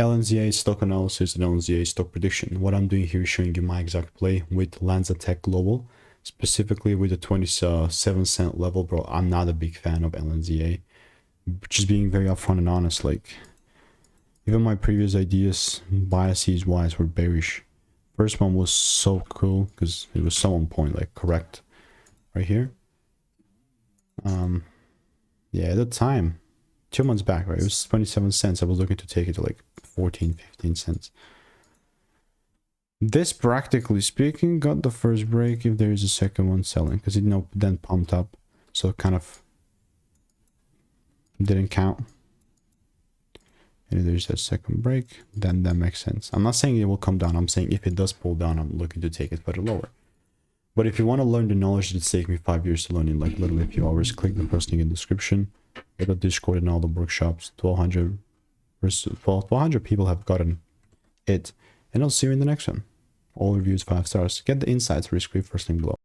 LNZA stock analysis and LNZA stock prediction. What I'm doing here is showing you my exact play with Lanzatech Global, specifically with the 27-cent level. Bro, I'm not a big fan of LNZA. Just being very upfront and honest, like, even my previous ideas, biases wise, were bearish. First one was so cool because it was so on point, like correct right here. Yeah, at the time, 2 months back, right, it was 27 cents. I was looking to take it to like 14, 15 cents. This, practically speaking, got the first break if there is a second one selling, because it then pumped up, so it kind of didn't count. And if there's that second break, then that makes sense. I'm not saying it will come down. I'm saying if it does pull down, I'm looking to take it further lower. But if you want to learn the knowledge that's taken me 5 years to learn in like literally a few hours, click the first link in the description. Get the Discord and all the workshops. 1,200 people have gotten it. And I'll see you in the next one. All reviews 5 stars. Get the insights, risk-free, first link below.